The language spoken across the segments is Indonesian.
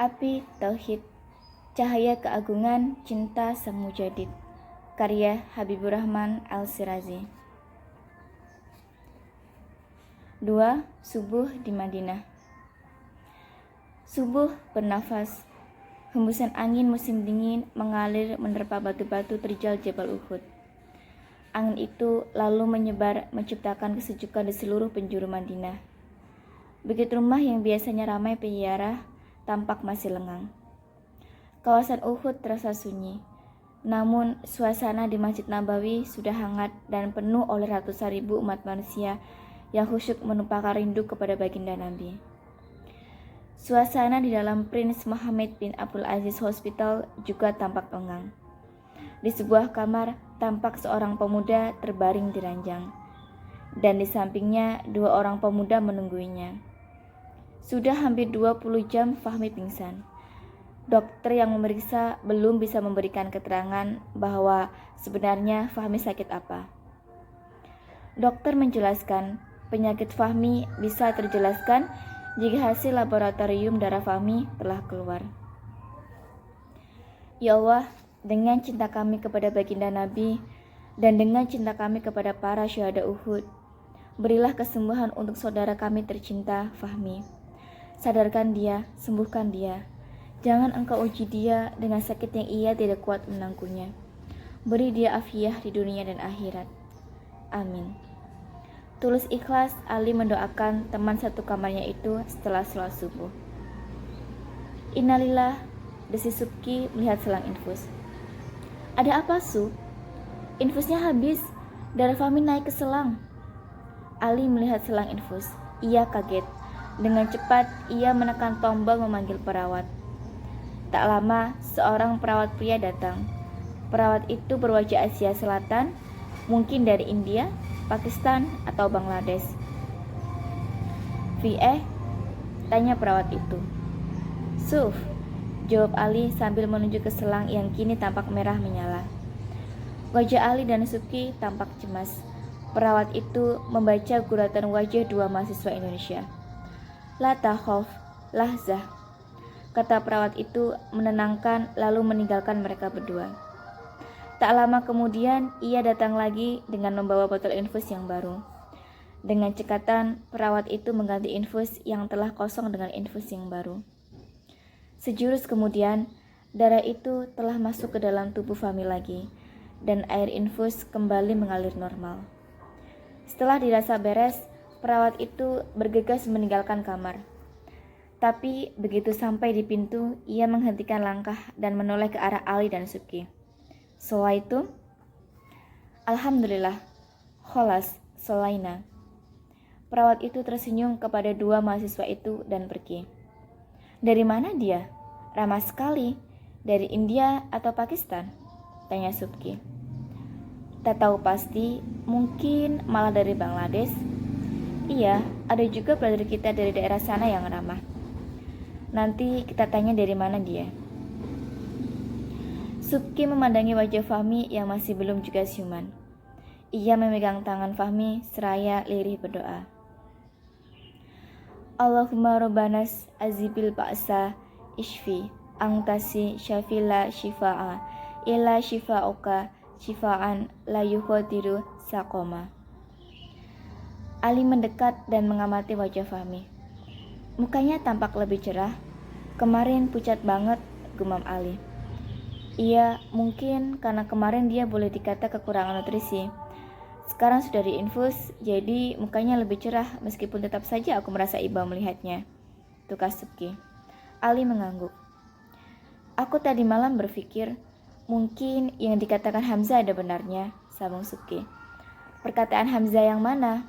Api Tauhid, Cahaya Keagungan Cinta Sang Mujadid, karya Habibur Rahman Al-Shirazi. 2. Subuh di Madinah. Subuh bernafas, hembusan angin musim dingin mengalir menerpa batu-batu terjal Jabal Uhud. Angin itu lalu menyebar menciptakan kesejukan di seluruh penjuru Madinah. Begitu rumah yang biasanya ramai penjara tampak masih lengang. Kawasan Uhud terasa sunyi, namun suasana di Masjid Nabawi sudah hangat dan penuh oleh ratusan ribu umat manusia yang khusyuk menumpahkan rindu kepada baginda Nabi. Suasana di dalam Prince Mohammed bin Abdul Aziz Hospital juga tampak lengang. Di sebuah kamar tampak seorang pemuda terbaring di ranjang, dan di sampingnya 2 orang pemuda menungguinya. Sudah hampir 20 jam Fahmi pingsan. Dokter yang memeriksa belum bisa memberikan keterangan bahwa sebenarnya Fahmi sakit apa. Dokter menjelaskan penyakit Fahmi bisa terjelaskan jika hasil laboratorium darah Fahmi telah keluar. Ya Allah, dengan cinta kami kepada baginda Nabi dan dengan cinta kami kepada para syuhada Uhud, berilah kesembuhan untuk saudara kami tercinta Fahmi. Sadarkan dia, sembuhkan dia. Jangan engkau uji dia dengan sakit yang ia tidak kuat menangguhnya. Beri dia afiah di dunia dan akhirat. Amin. Tulus ikhlas, Ali mendoakan teman satu kamarnya itu setelah sholat subuh. Innalillah, desis Subki melihat selang infus. Ada apa, Su? Infusnya habis, darah Fahmi naik ke selang. Ali melihat selang infus. Ia kaget. Dengan cepat, ia menekan tombol memanggil perawat. Tak lama, seorang perawat pria datang. Perawat itu berwajah Asia Selatan, mungkin dari India, Pakistan, atau Bangladesh. "VE?" tanya perawat itu. "Suf," jawab Ali sambil menunjuk ke selang yang kini tampak merah menyala. Wajah Ali dan Subki tampak cemas. Perawat itu membaca guratan wajah 2 mahasiswa Indonesia. "La takhaf, lahzah," kata perawat itu menenangkan lalu meninggalkan mereka berdua. Tak lama kemudian ia datang lagi dengan membawa botol infus yang baru. Dengan cekatan, perawat itu mengganti infus yang telah kosong dengan infus yang baru. Sejurus kemudian, darah itu telah masuk ke dalam tubuh Fahmi lagi, dan air infus kembali mengalir normal. Setelah dirasa beres, perawat itu bergegas meninggalkan kamar. Tapi begitu sampai di pintu, ia menghentikan langkah dan menoleh ke arah Ali dan Subki. Setelah itu, "Alhamdulillah, kholas, solaina." Perawat itu tersenyum kepada 2 mahasiswa itu dan pergi. "Dari mana dia? Ramah sekali. Dari India atau Pakistan?" tanya Subki. "Tak tahu pasti, mungkin malah dari Bangladesh." "Iya, ada juga brother kita dari daerah sana yang ramah. Nanti kita tanya dari mana dia." Subki memandangi wajah Fahmi yang masih belum juga siuman. Ia memegang tangan Fahmi seraya lirih berdoa. "Allahumma robbanas azibil ba'sa ishfi angtasi syafila shifa'a ila shifa'uka shifa'an la yukhadiru saqoma." Ali mendekat dan mengamati wajah Fahmi. Mukanya tampak lebih cerah. "Kemarin pucat banget," gumam Ali. "Iya, mungkin karena kemarin dia boleh dikata kekurangan nutrisi. Sekarang sudah diinfus, jadi mukanya lebih cerah meskipun tetap saja aku merasa iba melihatnya," tukas Subki. Ali mengangguk. "Aku tadi malam berpikir, mungkin yang dikatakan Hamzah ada benarnya," sambung Subki. "Perkataan Hamzah yang mana?"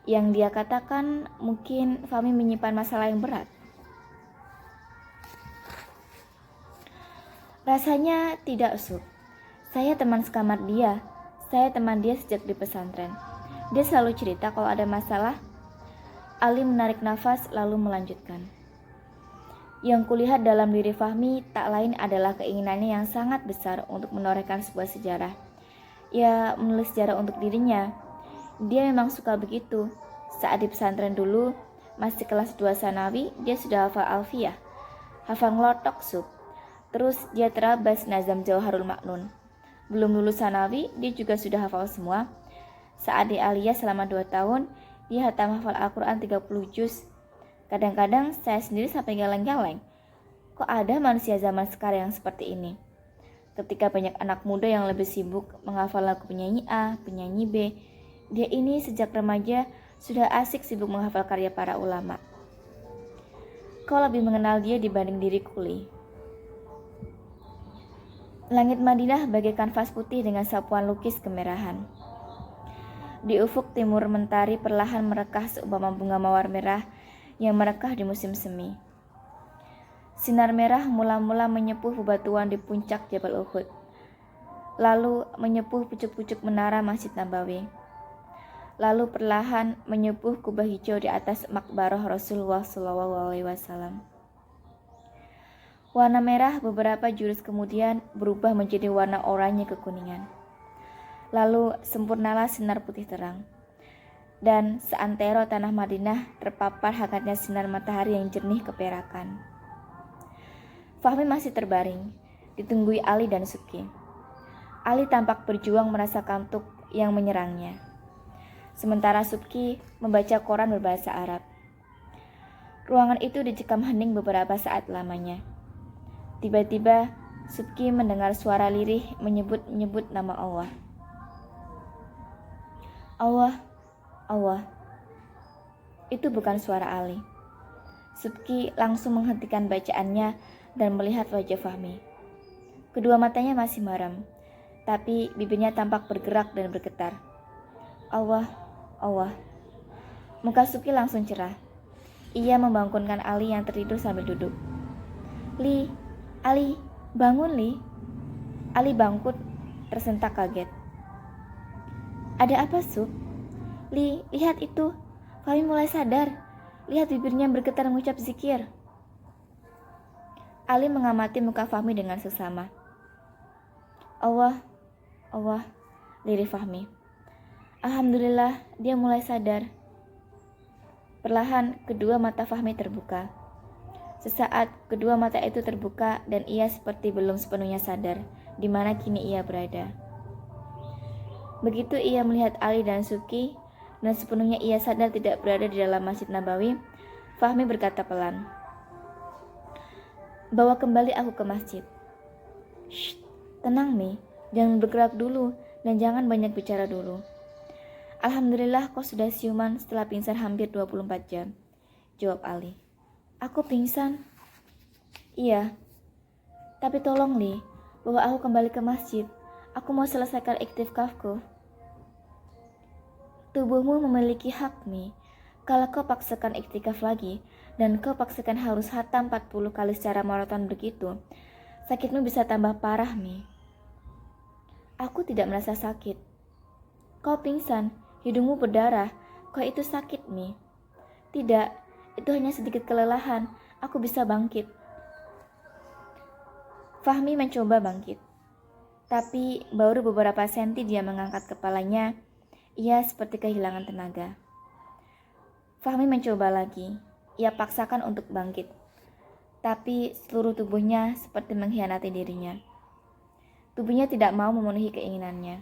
"Yang dia katakan mungkin Fahmi menyimpan masalah yang berat." "Rasanya tidak, Sub. Saya teman sekamar dia. Saya teman dia sejak di pesantren. Dia selalu cerita kalau ada masalah." Ali menarik nafas lalu melanjutkan. "Yang kulihat dalam diri Fahmi tak lain adalah keinginannya yang sangat besar untuk menorehkan sebuah sejarah. Ya, menulis sejarah untuk dirinya. Dia memang suka begitu. Saat di pesantren dulu, masih kelas 2 sanawi, dia sudah hafal alfiyah. hafal ngelotok Sub. Terus dia terabas nazam Jauharul Maknun. Belum lulus sanawi, dia juga sudah hafal semua. Saat di Aliyah selama 2 tahun, dia hatam hafal Al-Quran 30 juz. Kadang-kadang saya sendiri sampai geleng-geleng. Kok ada manusia zaman sekarang yang seperti ini? Ketika banyak anak muda yang lebih sibuk menghafal lagu penyanyi A, penyanyi B, dia ini sejak remaja sudah asik sibuk menghafal karya para ulama. Kau lebih mengenal dia dibanding diriku, Li. Langit Madinah bagaikan vas putih dengan sapuan lukis kemerahan. Di ufuk timur mentari perlahan merekah seumpama bunga mawar merah yang merekah di musim semi. Sinar merah mula-mula menyepuh bebatuan di puncak Jabal Uhud, lalu menyepuh pucuk-pucuk menara Masjid Nabawi, lalu perlahan menyepuh kubah hijau di atas makbarah Rasulullah SAW. Warna merah beberapa jurus kemudian berubah menjadi warna oranye kekuningan. Lalu sempurnalah sinar putih terang. Dan seantero tanah Madinah terpapar hangatnya sinar matahari yang jernih keperakan. Fahmi masih terbaring, ditunggui Ali dan Subki. Ali tampak berjuang merasa kantuk yang menyerangnya. Sementara Subki membaca koran berbahasa Arab. Ruangan itu dicekam hening beberapa saat lamanya. Tiba-tiba Subki mendengar suara lirih menyebut-nyebut nama Allah. Allah, Allah. Itu bukan suara Ali. Subki langsung menghentikan bacaannya dan melihat wajah Fahmi. Kedua matanya masih maram, tapi bibirnya tampak bergerak dan bergetar. Allah, Allah. Muka Subki langsung cerah. Ia membangunkan Ali yang tertidur sambil duduk. Li, Ali, bangun Li. Ali bangkit, tersentak kaget. Ada apa Sub? Li, lihat itu. Fahmi mulai sadar. Lihat bibirnya bergetar mengucap zikir. Ali mengamati muka Fahmi dengan seksama. Allah, Allah, lirih Fahmi. Alhamdulillah, dia mulai sadar. Perlahan kedua mata Fahmi terbuka. Sesaat kedua mata itu terbuka dan ia seperti belum sepenuhnya sadar di mana kini ia berada. Begitu ia melihat Ali dan Subki dan sepenuhnya ia sadar tidak berada di dalam Masjid Nabawi, Fahmi berkata pelan, "Bawa kembali aku ke masjid." "Shh, tenang Mi, jangan bergerak dulu dan jangan banyak bicara dulu." "Alhamdulillah kau sudah siuman setelah pingsan hampir 24 jam, jawab Ali. "Aku pingsan?" "Iya. Tapi tolong Li, bawa aku kembali ke masjid. Aku mau selesaikan iktikafku." "Tubuhmu memiliki hak Mi. Kalau kau paksakan iktikaf lagi dan kau paksakan harus hatam 40 kali secara maraton begitu, sakitmu bisa tambah parah Mi." "Aku tidak merasa sakit." "Kau pingsan, hidungmu berdarah, kau itu sakit Mi." "Tidak. Itu hanya sedikit kelelahan, aku bisa bangkit." Fahmi mencoba bangkit. Tapi baru beberapa senti dia mengangkat kepalanya, ia seperti kehilangan tenaga. Fahmi mencoba lagi, ia paksakan untuk bangkit. Tapi seluruh tubuhnya seperti mengkhianati dirinya. Tubuhnya tidak mau memenuhi keinginannya.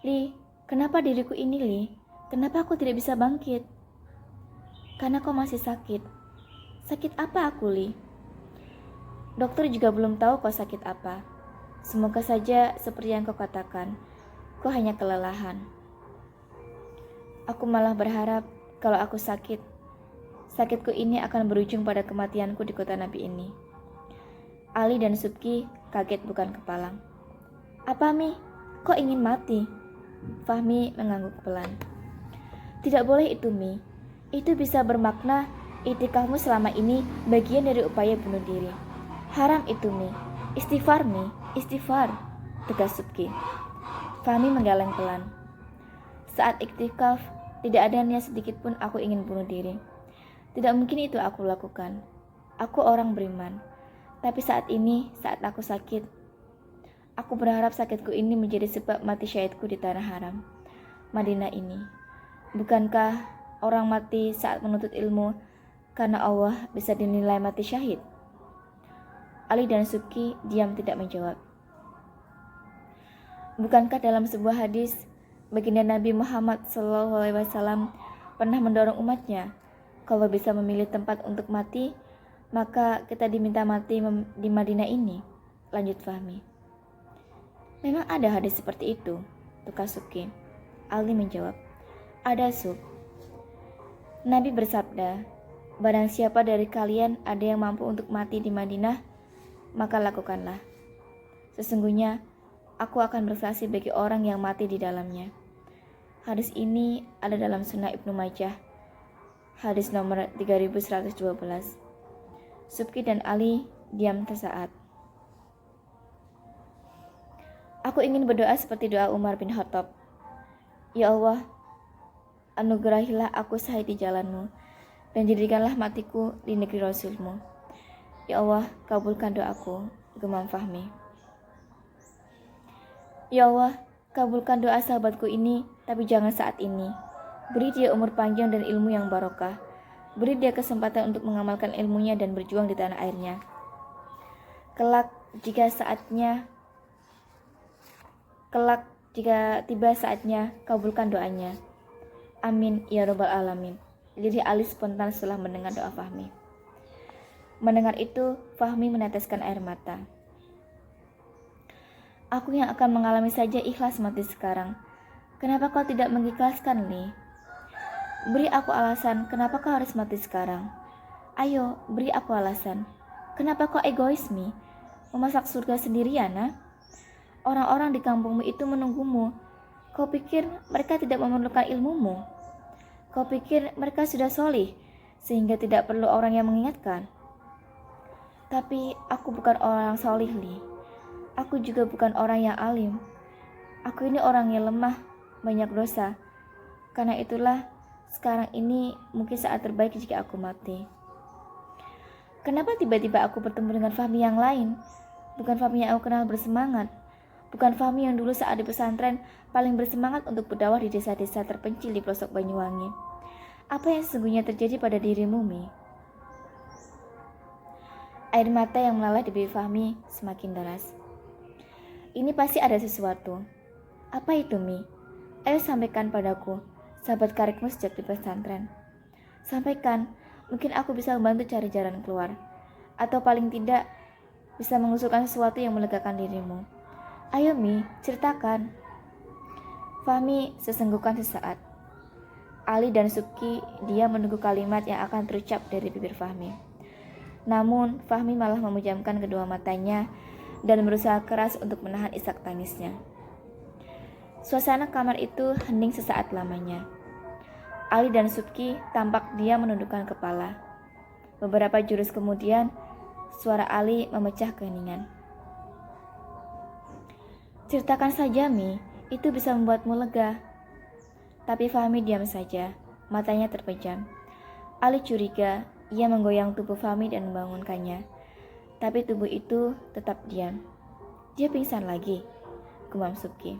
"Li, kenapa diriku ini Li? Kenapa aku tidak bisa bangkit?" "Karena kau masih sakit." "Sakit apa aku Li?" "Dokter juga belum tahu kau sakit apa. Semoga saja seperti yang kau katakan, kau hanya kelelahan." "Aku malah berharap kalau aku sakit, sakitku ini akan berujung pada kematianku di kota Nabi ini." Ali dan Subki kaget bukan kepalang. "Apa Mi? Kau ingin mati?" Fahmi mengangguk pelan. "Tidak boleh itu Mi. Itu bisa bermakna iktikafmu selama ini bagian dari upaya bunuh diri. Haram itu Mi. Istighfar Mi, istighfar," tegas Subki. Fahmi menggeleng pelan. "Saat iktikaf tidak ada niat sedikit pun aku ingin bunuh diri. Tidak mungkin itu aku lakukan. Aku orang beriman. Tapi saat ini, saat aku sakit, aku berharap sakitku ini menjadi sebab mati syahidku di tanah haram, Madinah ini. Bukankah orang mati saat menuntut ilmu karena Allah bisa dinilai mati syahid? Ali dan Subki diam tidak menjawab. Bukankah dalam sebuah hadis, baginda Nabi Muhammad SAW pernah mendorong umatnya, kalau bisa memilih tempat untuk mati, maka kita diminta mati di Madinah ini, lanjut Fahmi. Memang ada hadis seperti itu, tukar Subki. Ali menjawab, ada Sub. Nabi bersabda, barang siapa dari kalian ada yang mampu untuk mati di Madinah, maka lakukanlah. Sesungguhnya, aku akan bersaksi bagi orang yang mati di dalamnya. Hadis ini ada dalam Sunnah Ibnu Majah, hadis nomor 3112. Subki dan Ali diam tersaat. Aku ingin berdoa seperti doa Umar bin Khattab. Ya Allah, anugerahilah aku syahid di jalanmu, dan jadikanlah matiku di negeri Rasulmu. Ya Allah, kabulkan doaku, gemam Fahmi. Ya Allah, kabulkan doa sahabatku ini, tapi jangan saat ini. Beri dia umur panjang dan ilmu yang barokah. Beri dia kesempatan untuk mengamalkan ilmunya dan berjuang di tanah airnya. Kelak jika tiba saatnya, kabulkan doanya. Amin ya robbal alamin. Jadi Ali spontan setelah mendengar doa Fahmi. Mendengar itu, Fahmi meneteskan air mata. Aku yang akan mengalami saja ikhlas mati sekarang. Kenapa kau tidak mengikhlaskan, Li? Beri aku alasan kenapa kau harus mati sekarang. Ayo, beri aku alasan. Kenapa kau egois, Mi? Memasak surga sendirian, nah? Orang-orang di kampungmu itu menunggumu. Kau pikir mereka tidak memerlukan ilmumu? Kau pikir mereka sudah solih, sehingga tidak perlu orang yang mengingatkan? Tapi aku bukan orang solih, Li. Aku juga bukan orang yang alim. Aku ini orang yang lemah, banyak dosa. Karena itulah, sekarang ini mungkin saat terbaik jika aku mati. Kenapa tiba-tiba aku bertemu dengan Fahmi yang lain? Bukan Fahmi yang aku kenal bersemangat. Bukan Fahmi yang dulu saat di pesantren paling bersemangat untuk berdakwah di desa-desa terpencil di pelosok Banyuwangi. Apa yang sesungguhnya terjadi pada dirimu, Mi? Air mata yang meleleh di bibir Fahmi semakin deras. Ini pasti ada sesuatu. Apa itu, Mi? Ayo sampaikan padaku, sahabat karibmu sejak di pesantren. Sampaikan, mungkin aku bisa membantu cari jalan keluar. Atau paling tidak, bisa mengusulkan sesuatu yang melegakan dirimu. Ayo, Mi, ceritakan. Fahmi sesenggukan sesaat. Ali dan Subki dia menunggu kalimat yang akan terucap dari bibir Fahmi. Namun, Fahmi malah memejamkan kedua matanya dan berusaha keras untuk menahan isak tangisnya. Suasana kamar itu hening sesaat lamanya. Ali dan Subki tampak dia menundukkan kepala. Beberapa jurus kemudian, suara Ali memecah keheningan. Ceritakan saja, Mi, itu bisa membuatmu lega. Tapi Fahmi diam saja, matanya terpejam. Ali curiga, ia menggoyang tubuh Fahmi dan membangunkannya. Tapi tubuh itu tetap diam. Dia pingsan lagi, gumam Subki.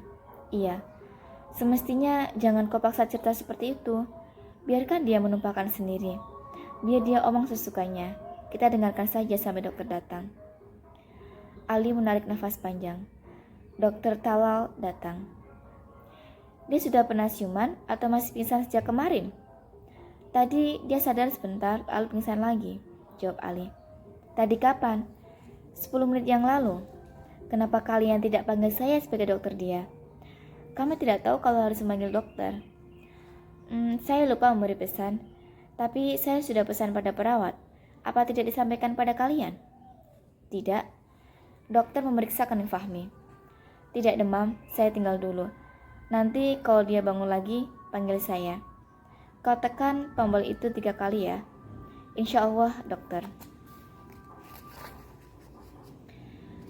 Iya, semestinya jangan kau paksa cerita seperti itu. Biarkan dia menumpahkan sendiri. Biar dia omong sesukanya. Kita dengarkan saja sampai dokter datang. Ali menarik nafas panjang. Dokter Talal datang. Dia sudah pernah siuman atau masih pingsan sejak kemarin? Tadi dia sadar sebentar, lalu pingsan lagi, jawab Ali. Tadi kapan? 10 menit yang lalu. Kenapa kalian tidak panggil saya sebagai dokter dia? Kami tidak tahu kalau harus memanggil dokter. Saya lupa memberi pesan. Tapi saya sudah pesan pada perawat. Apa tidak disampaikan pada kalian? Tidak. Dokter memeriksakan Fahmi. Tidak demam, saya tinggal dulu. Nanti kalau dia bangun lagi, panggil saya. Kau tekan tombol itu 3 kali ya. Insya Allah, dokter.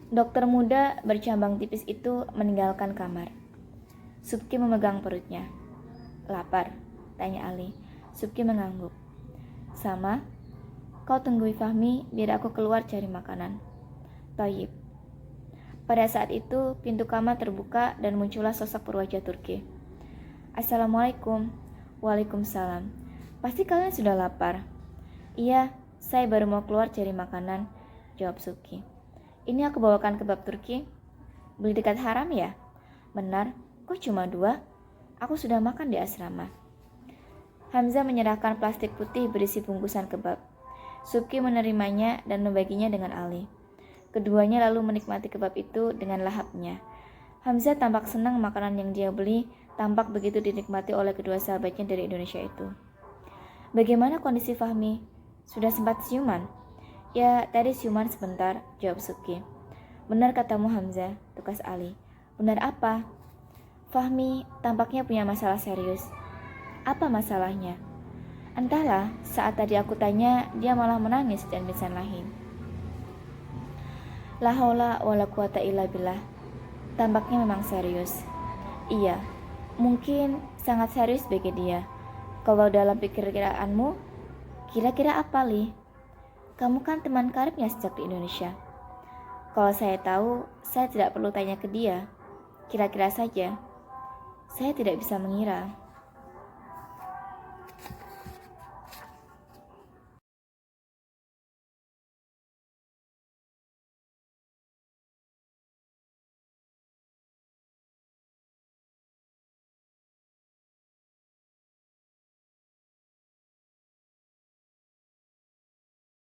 Dokter muda bercambang tipis itu meninggalkan kamar. Subki memegang perutnya. Lapar? Tanya Ali. Subki mengangguk. Sama. Kau tunggui Fahmi biar aku keluar cari makanan. Thayyib. Pada saat itu pintu kamar terbuka dan muncullah sosok berwajah Turki. Assalamualaikum. Waalaikumsalam. Pasti kalian sudah lapar. Iya, saya baru mau keluar cari makanan, jawab Subki. Ini aku bawakan kebab Turki. Beli dekat haram ya? Benar, kok cuma 2? Aku sudah makan di asrama. Hamzah menyerahkan plastik putih berisi bungkusan kebab. Subki menerimanya dan membaginya dengan Ali. Keduanya lalu menikmati kebab itu dengan lahapnya. Hamzah tampak senang makanan yang dia beli tampak begitu dinikmati oleh kedua sahabatnya dari Indonesia itu. Bagaimana kondisi Fahmi? Sudah sempat siuman? Ya, tadi siuman sebentar, jawab Subki. Benar katamu Hamzah, tukas Ali. Benar apa? Fahmi tampaknya punya masalah serius. Apa masalahnya? Entahlah, saat tadi aku tanya, dia malah menangis dan pingsan lahir. La haula wala quwata illa billah. Tampaknya memang serius. Iya, mungkin sangat serius bagi dia. Kalau dalam pikiranmu, kira-kira apa, Li? Kamu kan teman karibnya sejak di Indonesia. Kalau saya tahu, saya tidak perlu tanya ke dia. Kira-kira saja. Saya tidak bisa mengira.